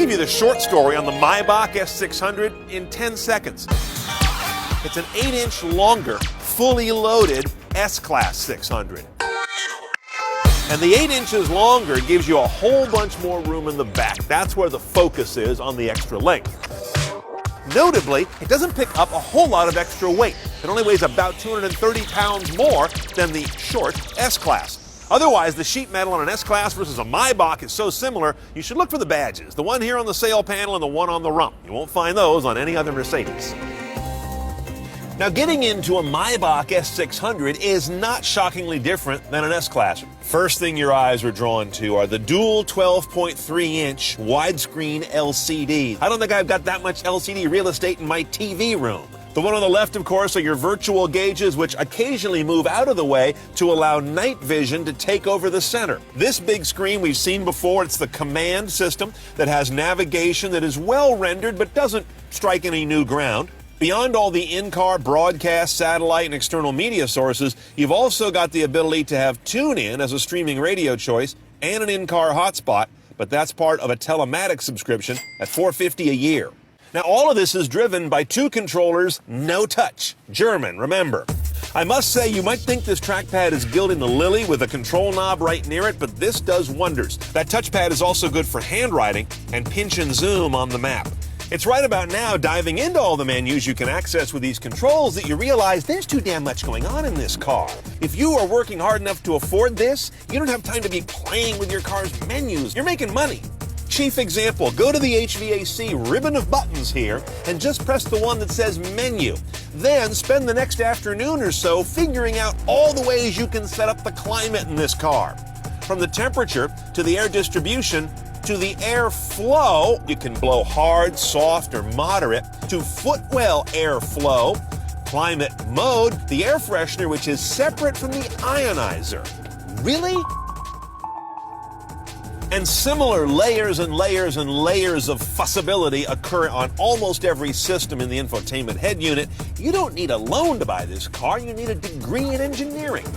give you the short story on the Maybach S600 in 10 seconds. It's an 8-inch longer, fully loaded S-Class 600. And the 8 inches longer gives you a whole bunch more room in the back. That's where the focus is on the extra length. Notably, it doesn't pick up a whole lot of extra weight. It only weighs about 230 pounds more than the short S-Class. Otherwise, the sheet metal on an S-Class versus a Maybach is so similar, you should look for the badges. The one here on the sail panel and the one on the rump. You won't find those on any other Mercedes. Now, getting into a Maybach S600 is not shockingly different than an S-Class. First thing your eyes are drawn to are the dual 12.3-inch widescreen LCD. I don't think I've got that much LCD real estate in my TV room. The one on the left, of course, are your virtual gauges, which occasionally move out of the way to allow night vision to take over the center. This big screen we've seen before. It's the command system that has navigation that is well rendered but doesn't strike any new ground. Beyond all the in-car broadcast, satellite, and external media sources, you've also got the ability to have TuneIn as a streaming radio choice and an in-car hotspot, but that's part of a telematics subscription at $450 a year. Now, all of this is driven by two controllers, no touch. German, remember. I must say, you might think this trackpad is gilding the lily with a control knob right near it, but this does wonders. That touchpad is also good for handwriting and pinch and zoom on the map. It's right about now, diving into all the menus you can access with these controls, that you realize there's too damn much going on in this car. If you are working hard enough to afford this, you don't have time to be playing with your car's menus. You're making money. Chief example, go to the HVAC ribbon of buttons here and just press the one that says menu. Then spend the next afternoon or so figuring out all the ways you can set up the climate in this car. From the temperature to the air distribution to the airflow, you can blow hard, soft, or moderate, to footwell airflow, climate mode, the air freshener, which is separate from the ionizer. Really? And similar layers and layers and layers of fussability occur on almost every system in the infotainment head unit. You don't need a loan to buy this car, you need a degree in engineering.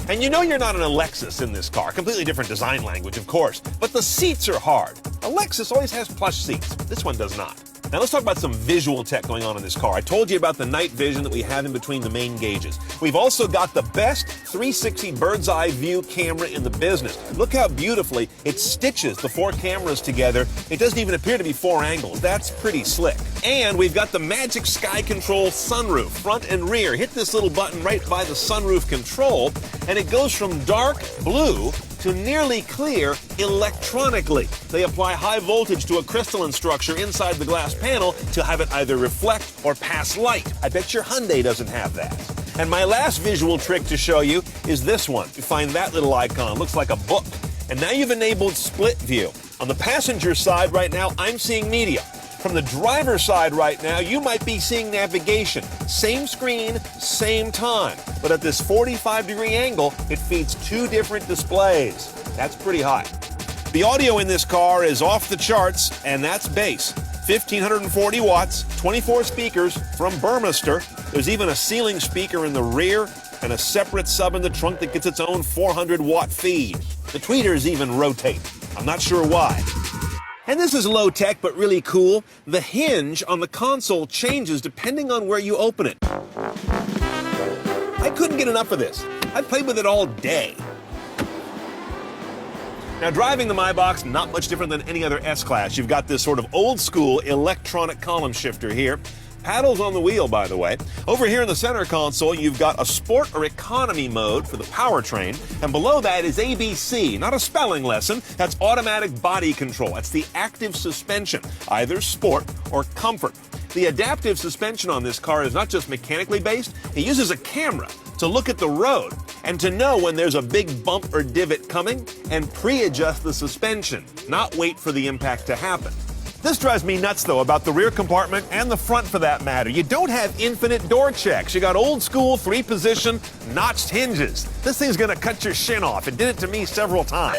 And you know you're not in a Lexus in this car. Completely different design language, of course. But the seats are hard. A Lexus always has plush seats. This one does not. Now let's talk about some visual tech going on in this car. I told you about the night vision that we have in between the main gauges. We've also got the best 360 bird's eye view camera in the business. Look how beautifully it stitches the four cameras together. It doesn't even appear to be four angles. That's pretty slick. And we've got the magic sky control sunroof, front and rear. Hit this little button right by the sunroof control, and it goes from dark blue to nearly clear electronically. They apply high voltage to a crystalline structure inside the glass panel to have it either reflect or pass light. I bet your Hyundai doesn't have that. And my last visual trick to show you is this one. You find that little icon, looks like a book. And now you've enabled split view. On the passenger side right now, I'm seeing media. From the driver's side right now, you might be seeing navigation. Same screen, same time. But at this 45-degree angle, it feeds two different displays. That's pretty high. The audio in this car is off the charts, and that's bass. 1,540 watts, 24 speakers from Burmester. There's even a ceiling speaker in the rear and a separate sub in the trunk that gets its own 400-watt feed. The tweeters even rotate. I'm not sure why. And this is low tech, but really cool. The hinge on the console changes depending on where you open it. I couldn't get enough of this. I played with it all day. Now, driving the Maybach's not much different than any other S-Class. You've got this sort of old-school electronic column shifter here. Paddles on the wheel, by the way. Over here in the center console, you've got a sport or economy mode for the powertrain, and below that is ABC, not a spelling lesson. That's automatic body control. That's the active suspension, either sport or comfort. The adaptive suspension on this car is not just mechanically based, it uses a camera to look at the road and to know when there's a big bump or divot coming and pre-adjust the suspension, not wait for the impact to happen. This drives me nuts, though, about the rear compartment and the front for that matter. You don't have infinite door checks. You got old school 3-position notched hinges. This thing's gonna cut your shin off. It did it to me several times.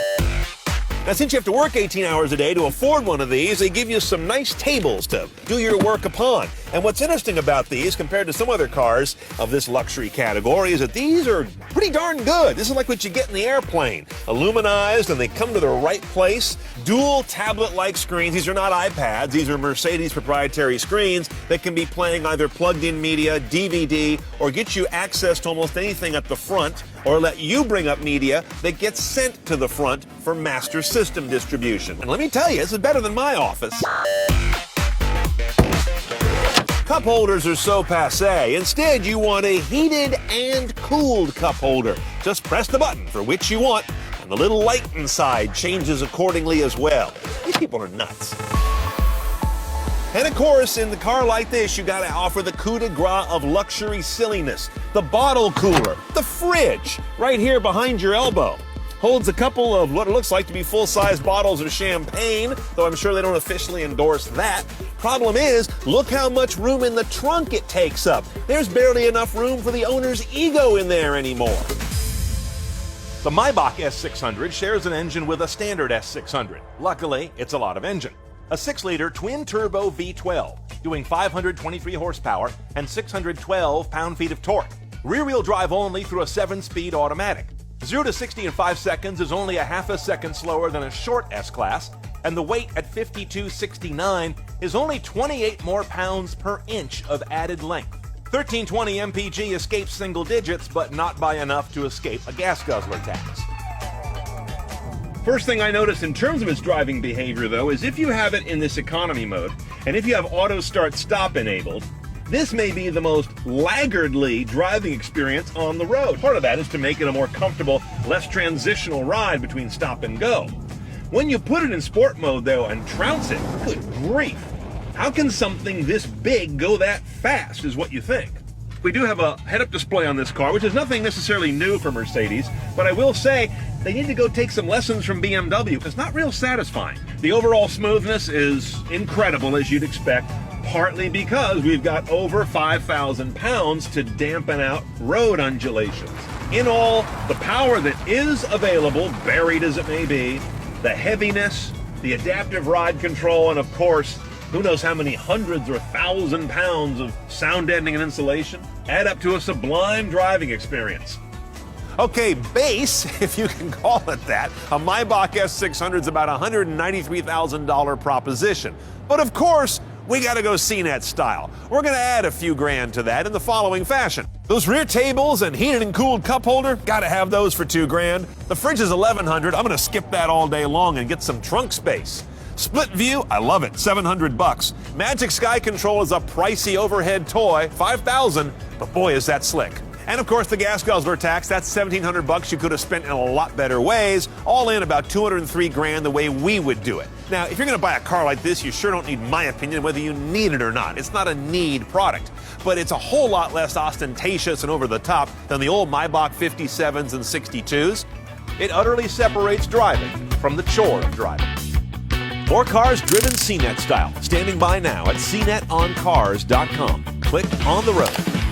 Now, since you have to work 18 hours a day to afford one of these, they give you some nice tables to do your work upon. And what's interesting about these compared to some other cars of this luxury category is that these are pretty darn good. This is like what you get in the airplane. Aluminized, and they come to the right place. Dual tablet-like screens. These are not iPads. These are Mercedes proprietary screens that can be playing either plugged-in media, DVD, or get you access to almost anything at the front, or let you bring up media that gets sent to the front for master system distribution. And let me tell you, this is better than my office. Cup holders are so passé. Instead, you want a heated and cooled cup holder. Just press the button for which you want, and the little light inside changes accordingly as well. These people are nuts. And of course, in the car like this, you gotta offer the coup de grace of luxury silliness. The bottle cooler, the fridge, right here behind your elbow. Holds a couple of what it looks like to be full-size bottles of champagne, though I'm sure they don't officially endorse that. Problem is, look how much room in the trunk it takes up. There's barely enough room for the owner's ego in there anymore. The Maybach S600 shares an engine with a standard S600. Luckily, it's a lot of engine. A 6-liter twin-turbo V12, doing 523 horsepower and 612 pound-feet of torque. Rear-wheel drive only through a 7-speed automatic. 0 to 60 in 5 seconds is only a half a second slower than a short S-Class, and the weight at 5269 is only 28 more pounds per inch of added length. 1320 mpg escapes single digits, but not by enough to escape a gas guzzler tax. First thing I noticed in terms of its driving behavior, though, is if you have it in this economy mode, and if you have auto start stop enabled, this may be the most laggardly driving experience on the road. Part of that is to make it a more comfortable, less transitional ride between stop and go. When you put it in sport mode, though, and trounce it, good grief. How can something this big go that fast, is what you think. We do have a head-up display on this car, which is nothing necessarily new for Mercedes, but I will say they need to go take some lessons from BMW. It's not real satisfying. The overall smoothness is incredible, as you'd expect, partly because we've got over 5,000 pounds to dampen out road undulations. In all, the power that is available, buried as it may be, the heaviness, the adaptive ride control, and of course, who knows how many hundreds or 1,000 pounds of sound deadening and insulation add up to a sublime driving experience. Okay, base, if you can call it that, a Maybach S600 is about a $193,000 proposition. But of course, we gotta go CNET style. We're gonna add a few grand to that in the following fashion. Those rear tables and heated and cooled cup holder, gotta have those for $2 grand. The fridge is $1,100. I'm gonna skip that all day long and get some trunk space. Split view, I love it, $700. Magic Sky Control is a pricey overhead toy, $5,000, but boy is that slick. And of course the gas guzzler tax, that's $1,700 you could have spent in a lot better ways, all in about 203 grand the way we would do it. Now, if you're gonna buy a car like this, you sure don't need my opinion whether you need it or not. It's not a need product, but it's a whole lot less ostentatious and over the top than the old Maybach 57s and 62s. It utterly separates driving from the chore of driving. More cars driven CNET style. Standing by now at cnetoncars.com. Click on the road.